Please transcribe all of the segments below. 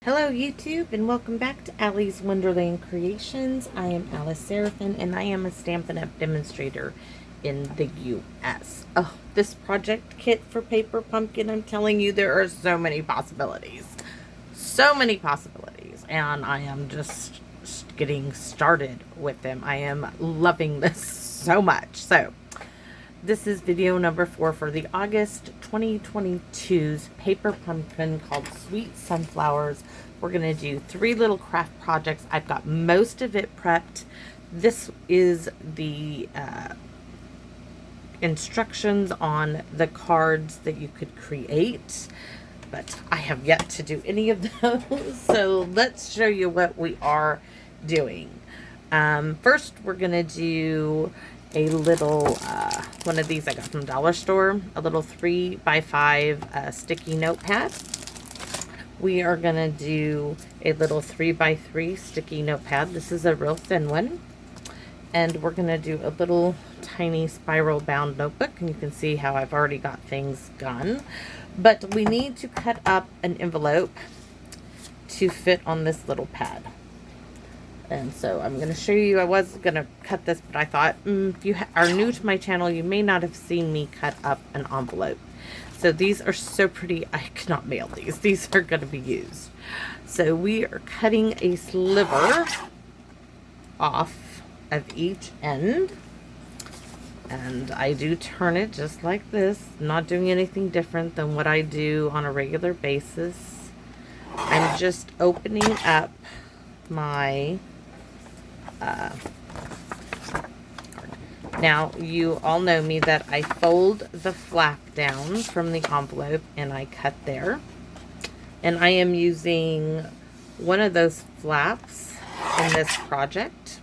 Hello YouTube and welcome back to Allie's Wonderland Creations. I am Alice Seraphin and I am a Stampin' Up! Demonstrator in the US. Oh, this project kit for Paper Pumpkin, I'm telling you, there are so many possibilities. So many possibilities. And I am just getting started with them. I am loving this so much. So, this is video number 4 for the August 2022's Paper Pumpkin called Sweet Sunflowers. We're going to do 3 little craft projects. I've got most of it prepped. This is the instructions on the cards that you could create, but I have yet to do any of those. So let's show you what we are doing. First, we're going to do a little one of these I got from Dollar Store, a little 3x5 sticky notepad. We are gonna do a little 3x3 sticky notepad. This is a real thin one. And we're gonna do a little tiny spiral bound notebook, and you can see how I've already got things done. But we need to cut up an envelope to fit on this little pad. And so I'm going to show you. I was going to cut this, but I thought, if you are new to my channel, you may not have seen me cut up an envelope. So these are so pretty, I cannot mail these. These are going to be used. So we are cutting a sliver off of each end. And I do turn it just like this. I'm not doing anything different than what I do on a regular basis. I'm just opening up my now you all know me that I fold the flap down from the envelope and I cut there, and I am using one of those flaps in this project.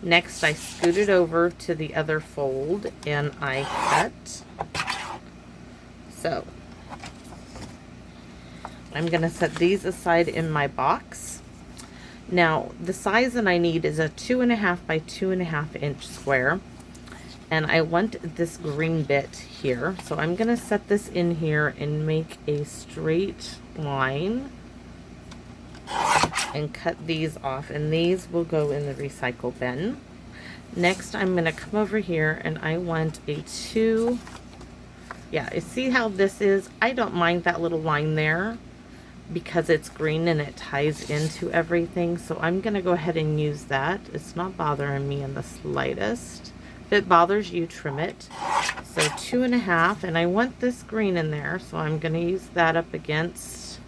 Next, I scoot it over to the other fold and I cut. So I'm gonna set these aside in my box. Now, the size that I need is a 2.5 by 2.5 inch square. And I want this green bit here. So I'm going to set this in here and make a straight line. And cut these off. And these will go in the recycle bin. Next, I'm going to come over here and I want a 2. Yeah, see how this is? I don't mind that little line there, because it's green and it ties into everything. So I'm going to go ahead and use that. It's not bothering me in the slightest. If it bothers you, trim it. So 2.5, and I want this green in there, so I'm going to use that up against.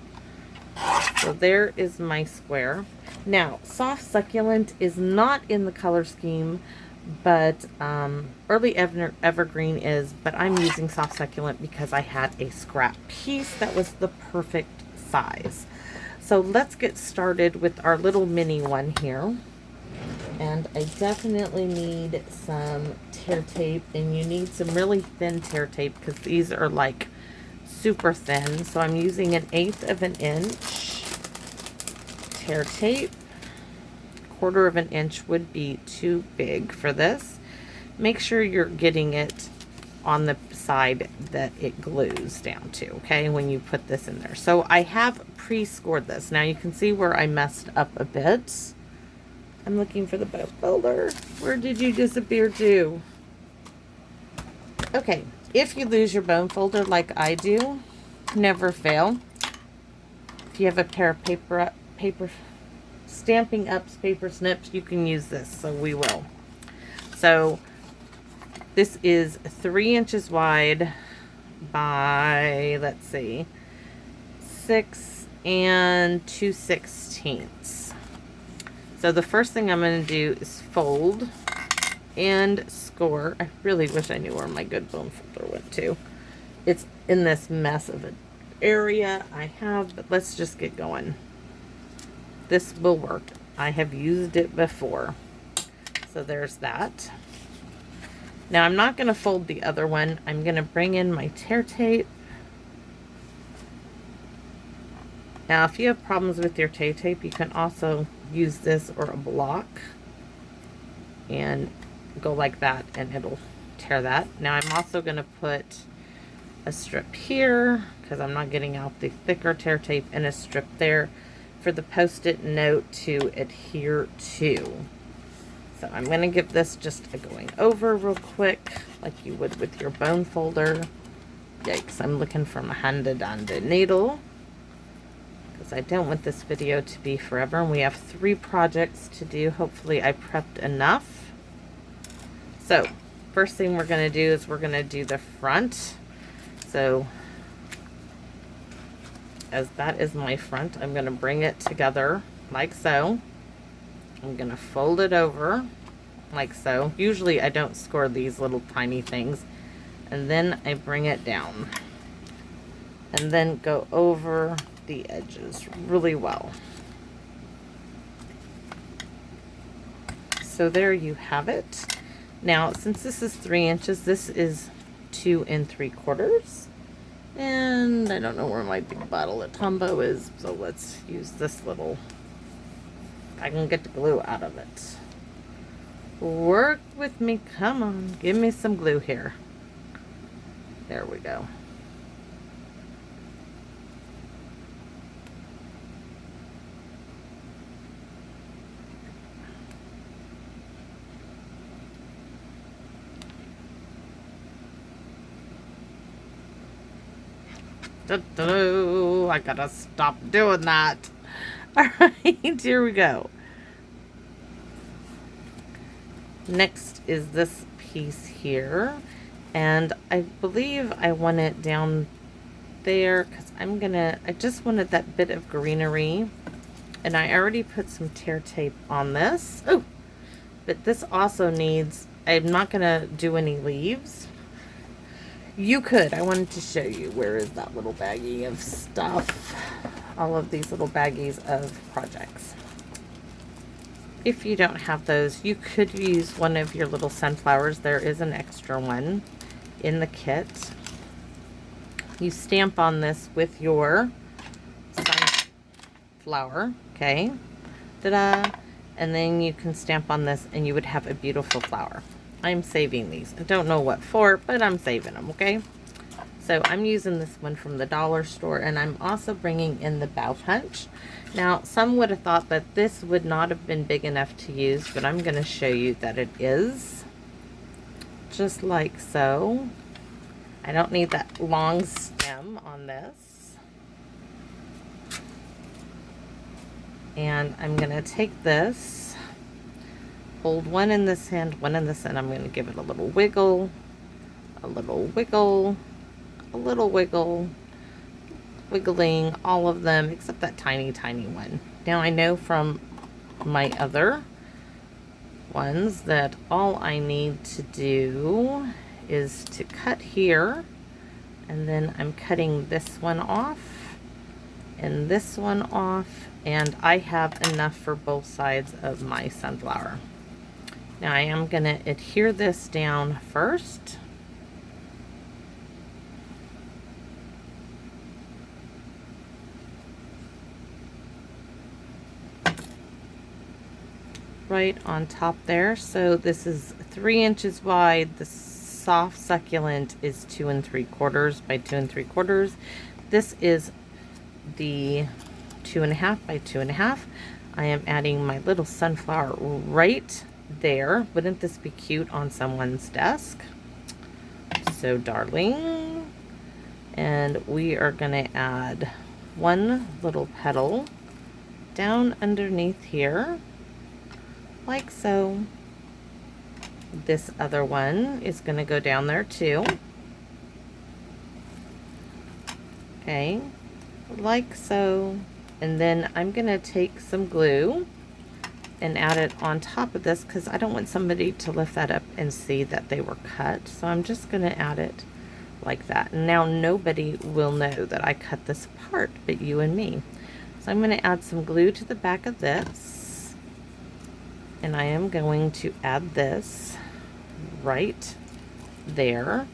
So there is my square. Now, soft succulent is not in the color scheme, but early evergreen is, but I'm using soft succulent because I had a scrap piece that was the perfect size. So let's get started with our little mini one here. And I definitely need some tear tape, and you need some really thin tear tape because these are like super thin. So I'm using 1/8 of an inch tear tape. 1/4 of an inch would be too big for this. Make sure you're getting it on the side that it glues down to, okay, when you put this in there. So I have pre-scored this. Now you can see where I messed up a bit. I'm looking for the bone folder. Where did you disappear to? Okay, if you lose your bone folder like I do, never fail. If you have a pair of paper Stampin' Up's paper snips, you can use this, so we will. So this is 3 inches wide by, let's see, 6 2/16. So the first thing I'm going to do is fold and score. I really wish I knew where my good bone folder went to. It's in this mess of an area I have, but let's just get going. This will work. I have used it before. So there's that. Now I'm not going to fold the other one. I'm going to bring in my tear tape. Now if you have problems with your tear tape, you can also use this or a block and go like that and it'll tear that. Now I'm also going to put a strip here because I'm not getting out the thicker tear tape, and a strip there. for the post-it note to adhere to. So I'm going to give this just a going over real quick, like you would with your bone folder. Yikes, I'm looking for my handy-dandy needle, because I don't want this video to be forever. And we have 3 projects to do. Hopefully I prepped enough. So first thing we're going to do is we're going to do the front. So as that is my front, I'm going to bring it together like so. I'm going to fold it over like so. Usually I don't score these little tiny things. And then I bring it down. And then go over the edges really well. So there you have it. Now, since this is 3 inches, this is 2 3/4. And I don't know where my big bottle of Tombow is, so let's use this little, I can get the glue out of it. Work with me, come on, give me some glue here. There we go. I gotta stop doing that. All right, here we go. Next is this piece here, and I believe I want it down there because I just wanted that bit of greenery, and I already put some tear tape on this. Oh, but this also needs, I'm not gonna do any leaves. You could. I wanted to show you, where is that little baggie of stuff? All of these little baggies of projects. If you don't have those, you could use one of your little sunflowers. There is an extra one in the kit. You stamp on this with your sunflower, okay? Ta-da! And then you can stamp on this and you would have a beautiful flower. I'm saving these. I don't know what for, but I'm saving them, okay? So I'm using this one from the dollar store, and I'm also bringing in the bow punch. Now, some would have thought that this would not have been big enough to use, but I'm going to show you that it is. Just like so. I don't need that long stem on this. And I'm going to take this, hold one in this hand, one in this hand. I'm going to give it a little wiggle, a little wiggle, a little wiggle, wiggling all of them except that tiny, tiny one. Now I know from my other ones that all I need to do is to cut here, and then I'm cutting this one off and this one off, and I have enough for both sides of my sunflower. Now I am going to adhere this down first. Right on top there. So this is 3 inches wide. The soft succulent is 2 3/4 by 2 3/4. This is the 2.5 by 2.5. I am adding my little sunflower right there. Wouldn't this be cute on someone's desk? So darling. And we are going to add one little petal down underneath here, like so. This other one is going to go down there too. Okay, like so. And then I'm going to take some glue and add it on top of this, because I don't want somebody to lift that up and see that they were cut. So I'm just going to add it like that. Now nobody will know that I cut this apart but you and me. So I'm going to add some glue to the back of this, and I am going to add this right there.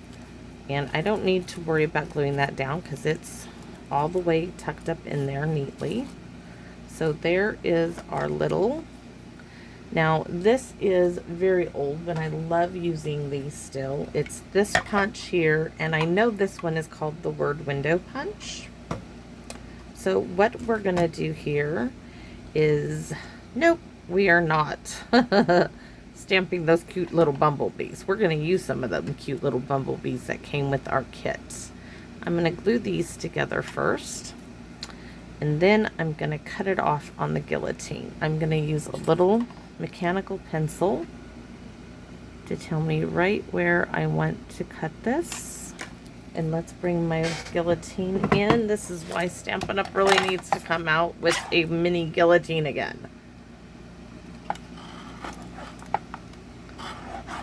And I don't need to worry about gluing that down because it's all the way tucked up in there neatly. So there is our little. Now this is very old, but I love using these still. It's this punch here, and I know this one is called the word window punch. So what we're gonna do here is, nope, we are not stamping those cute little bumblebees. We're going to use some of them cute little bumblebees that came with our kits. I'm going to glue these together first, and then I'm going to cut it off on the guillotine. I'm going to use a little mechanical pencil to tell me right where I want to cut this. And let's bring my guillotine in. This is why Stampin' Up! Really needs to come out with a mini guillotine again.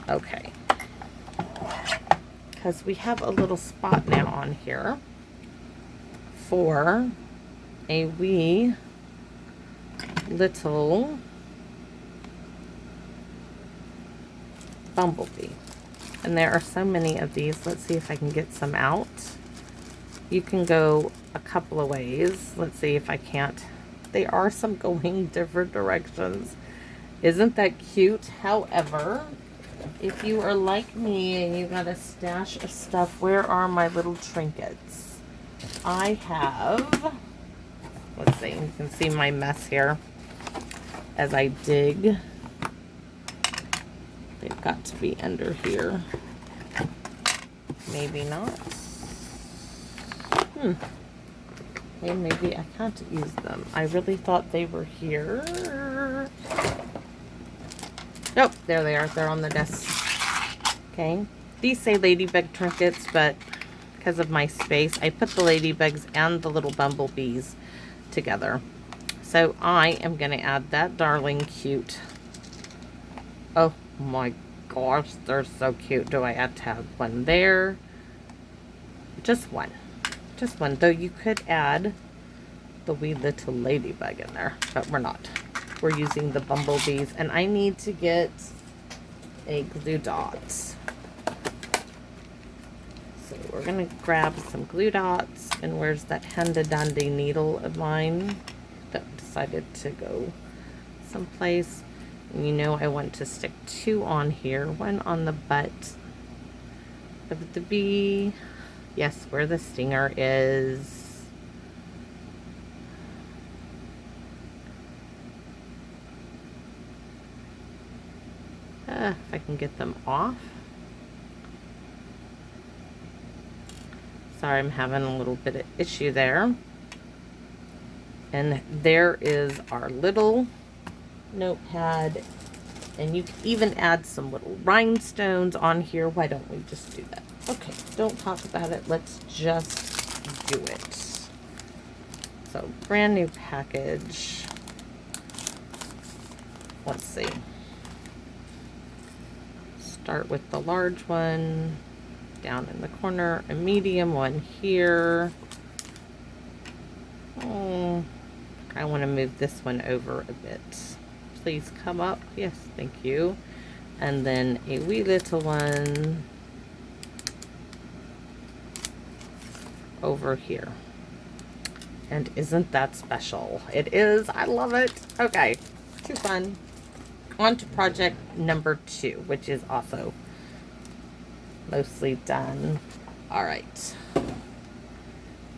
Okay. Because we have a little spot now on here for a wee little bumblebee. And there are so many of these. Let's see if I can get some out. You can go a couple of ways. Let's see if I can't. They are some going different directions. Isn't that cute? However, if you are like me and you got a stash of stuff, where are my little trinkets? I have, let's see, you can see my mess here as I dig. They've got to be under here. Maybe not. Okay, maybe I can't use them. I really thought they were here. Nope, there they are. They're on the desk. Okay. These say ladybug trinkets, but because of my space, I put the ladybugs and the little bumblebees together. So I am going to add that darling cute. Oh my gosh, they're so cute. Do I have to have one there? Just one. Just one. Though you could add the wee little ladybug in there, but we're not. We're using the bumblebees, and I need to get a glue dot. So we're going to grab some glue dots, and where's that handy dandy needle of mine that decided to go someplace. And you know I want to stick 2 on here, 1 on the butt of the bee. Yes, where the stinger is. If I can get them off. Sorry, I'm having a little bit of issue there. And there is our little notepad. And you can even add some little rhinestones on here. Why don't we just do that? Okay, don't talk about it. Let's just do it. So, brand new package. Let's see. Start with the large one down in the corner, a medium one here. Oh, I want to move this one over a bit. Please come up. Yes, thank you. And then a wee little one over here. And isn't that special? It is. I love it. Okay, too fun. On to project number 2, which is also mostly done. All right.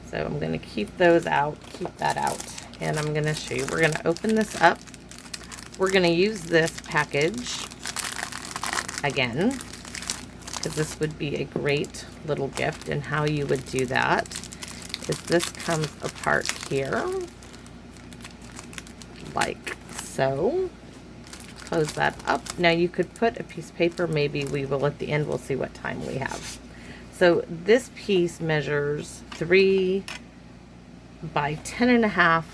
So I'm going to keep those out, keep that out. And I'm going to show you. We're going to open this up. We're going to use this package again, because this would be a great little gift. And how you would do that is this comes apart here, like so. Close that up. Now you could put a piece of paper, maybe we will at the end, we'll see what time we have. So this piece measures 3 by 10.5,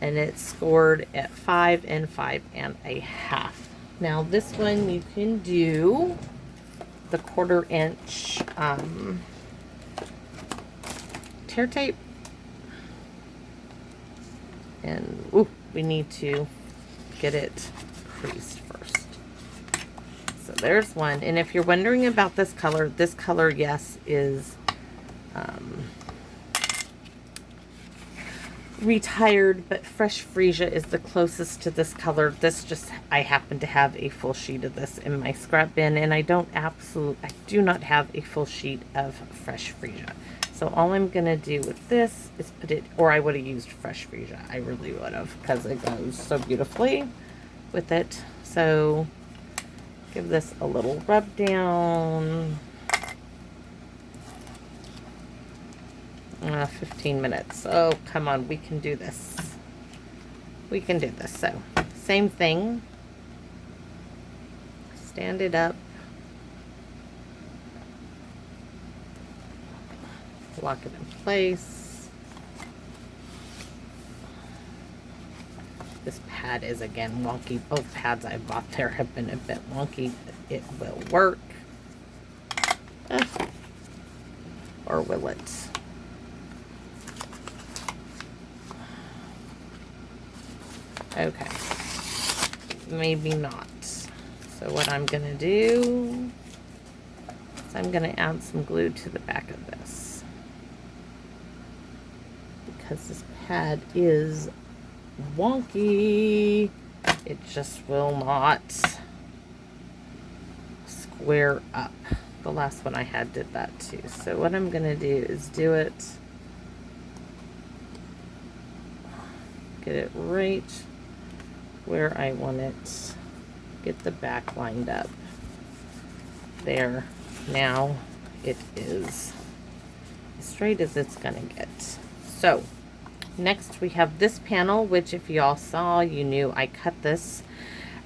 and it's scored at 5 and 5.5. Now this one you can do the 1/4 inch tear tape. And ooh, we need to get it creased first. So there's one. And if you're wondering about this color, yes, is retired, but Fresh Freesia is the closest to this color. This just, I happen to have a full sheet of this in my scrap bin, and I do not have a full sheet of Fresh Freesia. So all I'm going to do with this is put it, or I would have used Fresh Freesia. I really would have, because it goes so beautifully with it. So give this a little rub down. 15 minutes. Oh, come on. We can do this. We can do this. So same thing. Stand it up. Lock it in place. This pad is again wonky. Both pads I bought there have been a bit wonky. It will work. Or will it? Okay. Maybe not. So what I'm going to do is I'm going to add some glue to the back of this. Because this pad is wonky. It just will not square up. The last one I had did that too. So what I'm going to do is do it. Get it right where I want it. Get the back lined up. There. Now it is as straight as it's going to get. So next we have this panel, which if you all saw, you knew I cut this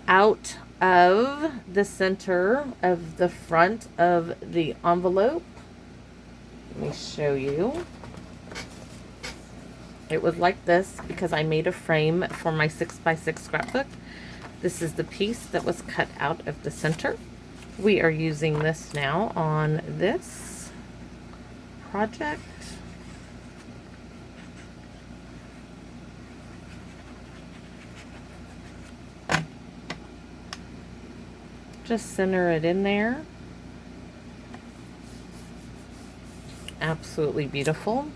out of the center of the front of the envelope. Let me show you. It was like this because I made a frame for my 6x6 scrapbook. This is the piece that was cut out of the center. We are using this now on this project. Just center it in there. Absolutely beautiful.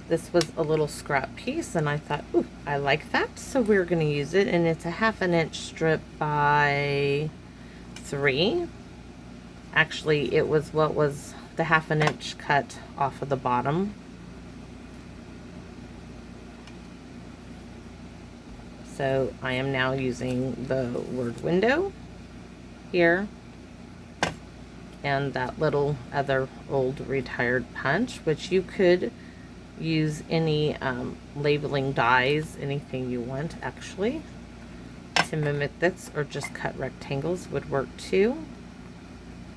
This was a little scrap piece and I thought, ooh, I like that. So we're going to use it, and it's a 1/2 inch strip by 3. Actually, it was what was the 1/2 inch cut off of the bottom. So I am now using the word window here and that little other old retired punch, which you could use any labeling dies, anything you want actually to mimic this, or just cut rectangles would work too.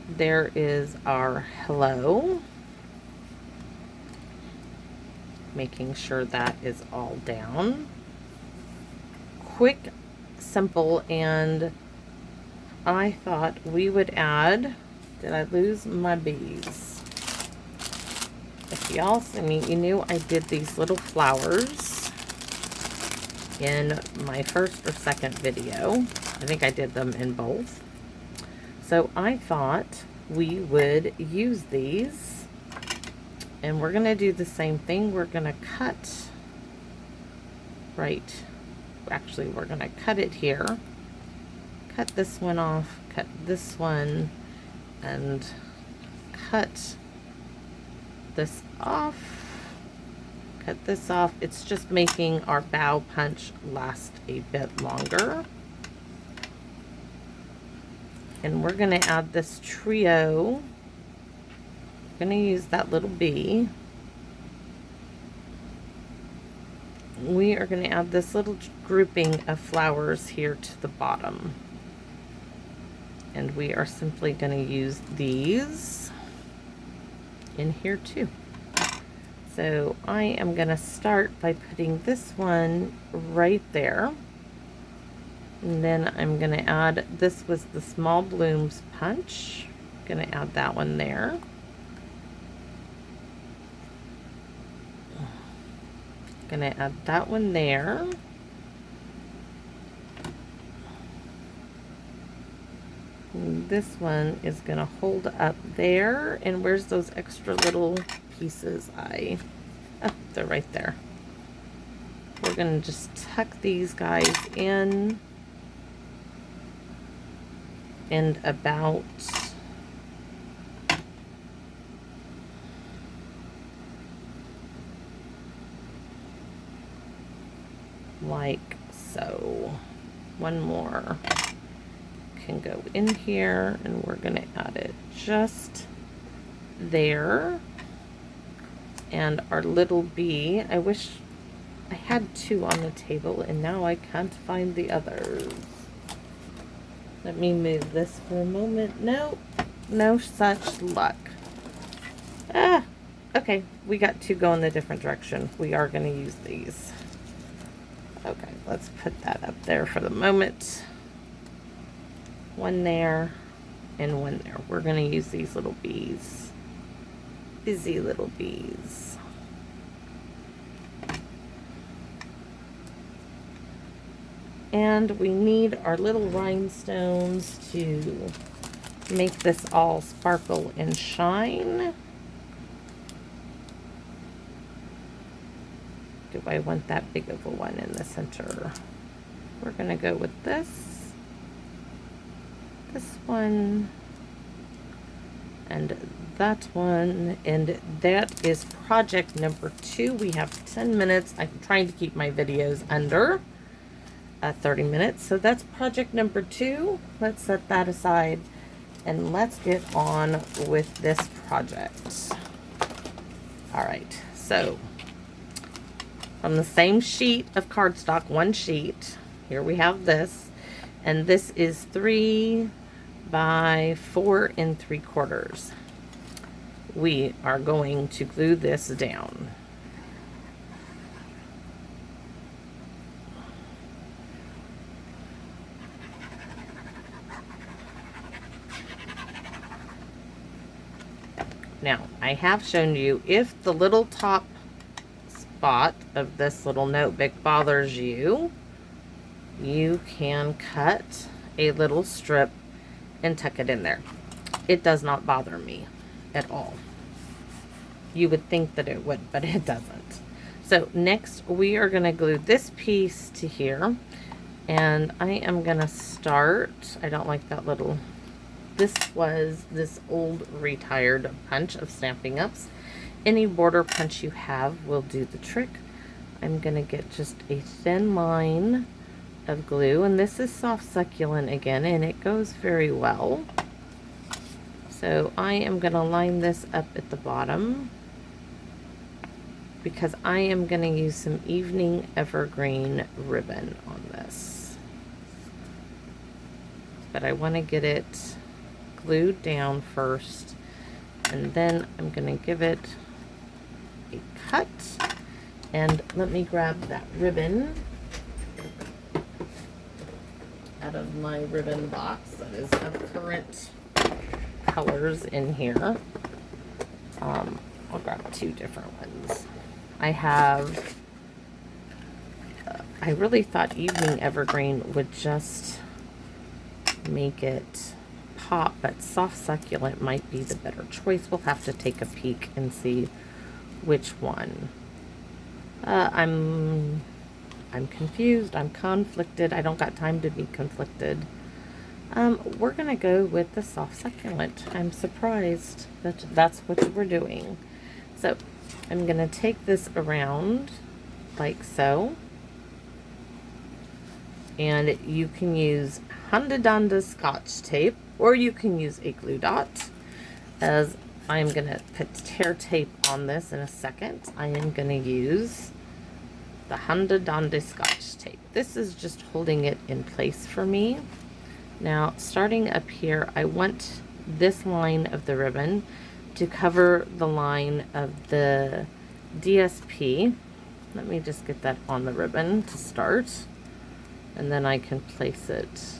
There is our hello. Making sure that is all down. Quick, simple, and I thought we would add, did I lose my bees? If y'all see me, you knew I did these little flowers in my first or second video. I think I did them in both. So I thought we would use these, and we're going to do the same thing. We're going to cut right, actually we're going to cut it here. Cut this one off, cut this one, and cut this off, cut this off. It's just making our bow punch last a bit longer. And we're going to add this trio. I'm going to use that little bee. We are going to add this little grouping of flowers here to the bottom. And we are simply going to use these in here too. So I am going to start by putting this one right there. And then I'm going to add, this was the small blooms punch. I'm going to add that one there. Going to add that one there. And this one is going to hold up there. And where's those extra little pieces? Oh, they're right there. We're going to just tuck these guys in and like so. One more can go in here, and we're going to add it just there. And our little bee, I wish I had two on the table, and now I can't find the others. Let me move this for a moment. No, no such luck. Ah, okay, we got two going a different direction. We are going to use these. Okay, let's put that up there for the moment. One there and one there. We're going to use these little bees. Busy little bees. And we need our little rhinestones to make this all sparkle and shine. Do I want that big of a one in the center? We're going to go with this one, and that one, and that is project number 2. We have 10 minutes. I'm trying to keep my videos under 30 minutes. So that's project number 2. Let's set that aside and let's get on with this project. All right, so on the same sheet of cardstock, one sheet, here we have this, and this is 3 by 4 3/4. We are going to glue this down. Now, I have shown you, if the little top spot of this little notebook bothers you, you can cut a little strip and tuck it in there. It does not bother me at all. You would think that it would, but it doesn't. So next we are going to glue this piece to here, and I am going to start, I don't like that little, this was this old retired punch of Stampin' Ups. Any border punch you have will do the trick. I'm going to get just a thin line of glue, and this is soft succulent again, and it goes very well. So I am going to line this up at the bottom because I am going to use some Evening Evergreen ribbon on this. But I want to get it glued down first, and then I'm going to give it a cut. And let me grab that ribbon out of my ribbon box that is of current colors in here. I'll grab 2 different ones. I have, I really thought Evening Evergreen would just make it pop, but soft succulent might be the better choice. We'll have to take a peek and see which one. I'm confused. I'm conflicted. I don't got time to be conflicted. We're gonna go with the soft succulent. I'm surprised that that's what we're doing. So I'm gonna take this around like so, and you can use Hunda Donda Scotch tape, or you can use a glue dot. As I'm gonna put tear tape on this in a second, I am gonna use the Hunda Donda Scotch tape. This is just holding it in place for me. Now, starting up here, I want this line of the ribbon to cover the line of the DSP. Let me just get that on the ribbon to start, and then I can place it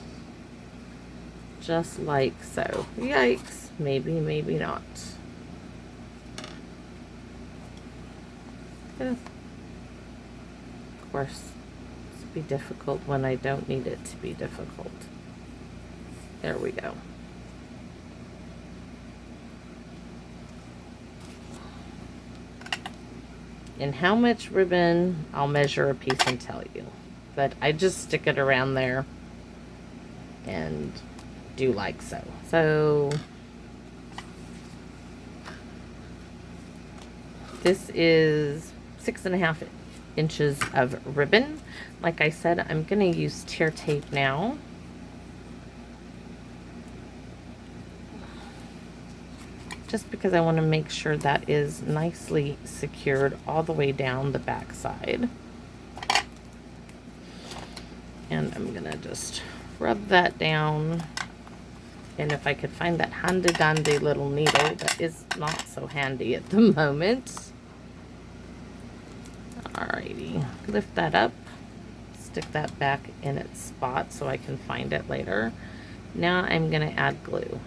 just like so. Yikes, maybe, maybe not. Of course, it's be difficult when I don't need it to be difficult. There we go. And how much ribbon, I'll measure a piece and tell you. But I just stick it around there and do like so. So this is 6.5 inches of ribbon. Like I said, I'm going to use tear tape now. Just because I want to make sure that is nicely secured all the way down the back side. And I'm going to just rub that down. And if I could find that handy dandy little needle that is not so handy at the moment. Alrighty, lift that up, stick that back in its spot so I can find it later. Now I'm going to add glue.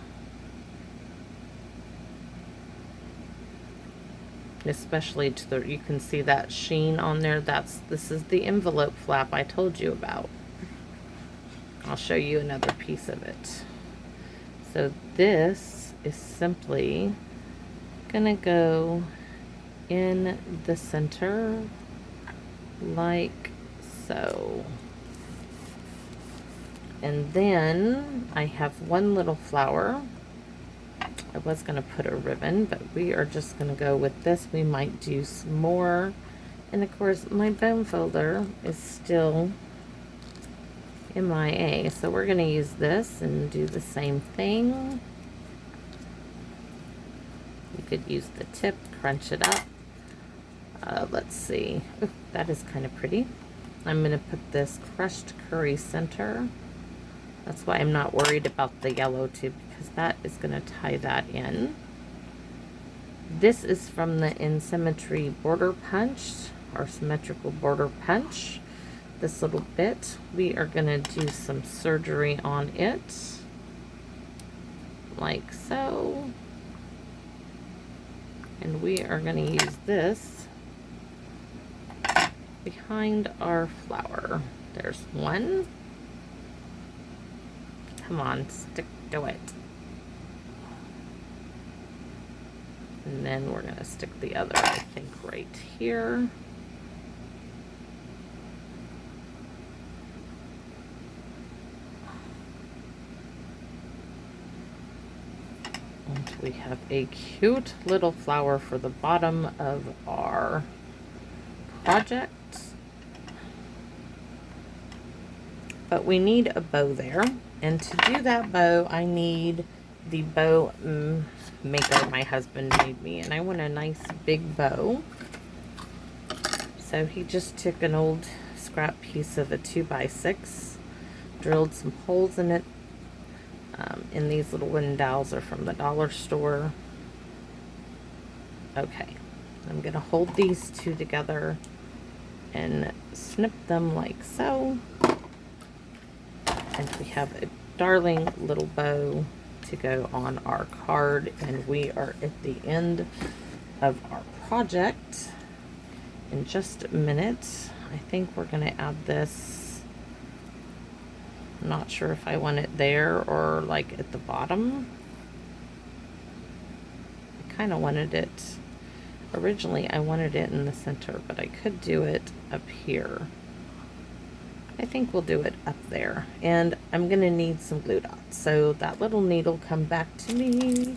Especially to the, you can see that sheen on there. This is the envelope flap I told you about. I'll show you another piece of it. So this is simply gonna go in the center like so. And then I have one little flower. I was going to put a ribbon, but we are just going to go with this. We might do some more. And of course, my bone folder is still MIA. So we're going to use this and do the same thing. You could use the tip, crunch it up. Let's see. Ooh, that is kind of pretty. I'm going to put this crushed curry center. That's why I'm not worried about the yellow too, because that is going to tie that in. This is from the In Symmetry Border Punch, or Symmetrical Border Punch. This little bit, we are going to do some surgery on it, like so. And we are going to use this behind our flower. There's one. Come on, stick to it. And then we're going to stick the other, I think, right here. And we have a cute little flower for the bottom of our project. But we need a bow there. And to do that bow, I need the bow maker my husband made me. And I want a nice big bow. So he just took an old scrap piece of a 2x6, drilled some holes in it. And these little wooden dowels are from the dollar store. Okay, I'm going to hold these two together and snip them like so. And we have a darling little bow to go on our card, and we are at the end of our project. In just a minute, I think we're going to add this. I'm not sure if I want it there or like at the bottom. I kind of wanted it, originally I wanted it in the center, but I could do it up here. I think we'll do it up there. And I'm going to need some glue dots. So that little needle come back to me.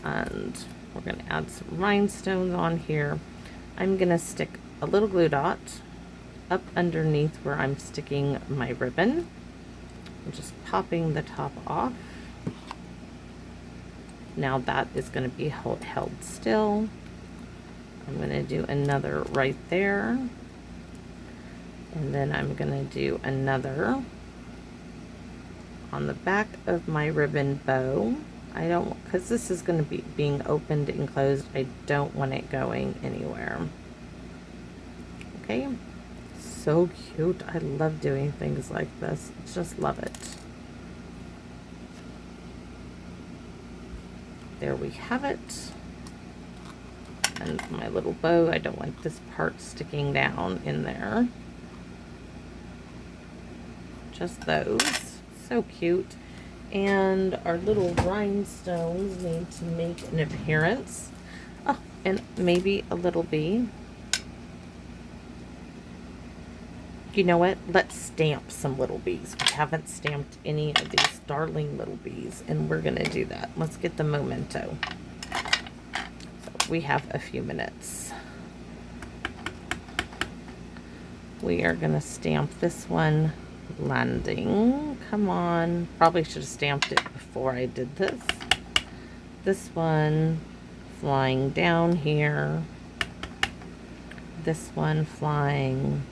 And we're going to add some rhinestones on here. I'm going to stick a little glue dot up underneath where I'm sticking my ribbon. I'm just popping the top off. Now that is going to be held still. I'm going to do another right there. And then I'm going to do another on the back of my ribbon bow. I don't, because this is going to be being opened and closed, I don't want it going anywhere. Okay, so cute. I love doing things like this. Just love it. There we have it. And my little bow, I don't want this part sticking down in there. Just those. So cute. And our little rhinestones need to make an appearance. Oh, and maybe a little bee. You know what? Let's stamp some little bees. We haven't stamped any of these darling little bees, and we're going to do that. Let's get the memento. So we have a few minutes. we are going to stamp this one landing. Come on. Probably should have stamped it before I did this. This one flying down here. This one flying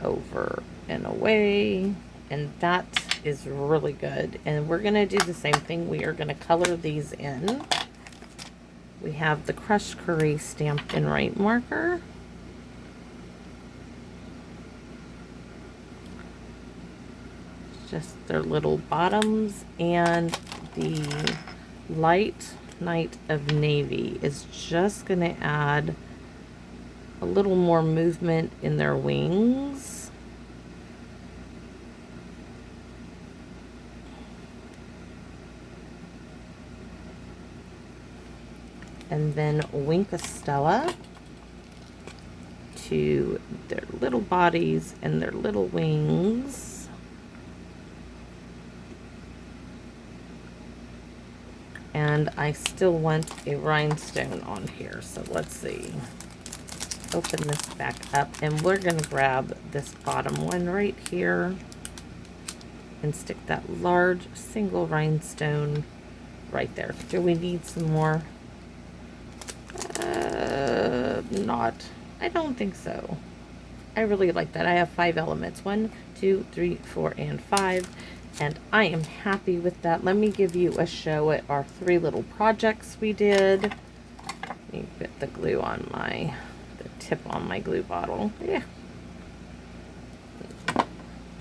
over and away. And that is really good. And we're going to do the same thing. We are going to color these in. We have the crushed curry stamped in right marker. Just their little bottoms, and the light Night of Navy is just going to add a little more movement in their wings. And then Wink of Stella to their little bodies and their little wings. And I still want a rhinestone on here. So let's see. Open this back up, and we're going to grab this bottom one right here and stick that large single rhinestone right there. Do we need some more? I don't think so. I really like that. I have 5 elements. 1, 2, 3, 4, and 5. And I am happy with that. Let me give you a show at our 3 little projects we did. Let me put the glue on the tip on my glue bottle. Yeah.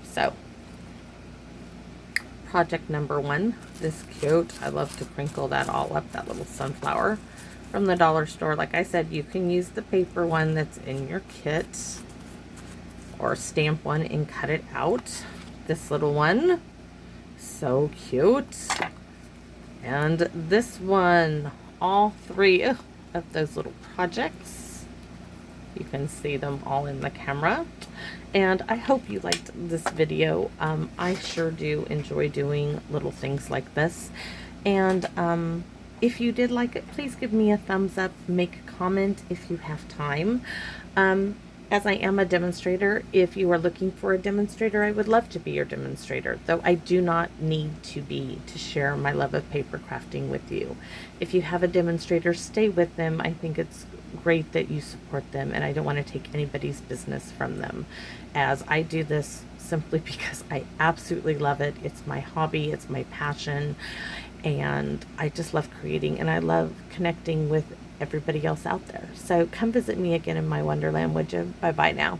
So, project number 1, this cute. I love to crinkle that all up, that little sunflower from the dollar store. Like I said, you can use the paper one that's in your kit, or stamp one and cut it out. This little one, so cute. And this one, all 3 of those little projects, you can see them all in the camera. And I hope you liked this video. I sure do enjoy doing little things like this. And if you did like it, please give me a thumbs up, make a comment if you have time. As I am a demonstrator, if you are looking for a demonstrator, I would love to be your demonstrator, though I do not need to share my love of paper crafting with you. If you have a demonstrator, stay with them. I think it's great that you support them, and I don't want to take anybody's business from them, as I do this simply because I absolutely love it. It's my hobby, it's my passion, and I just love creating, and I love connecting with everybody else out there. So come visit me again in my wonderland, would you? Bye bye now.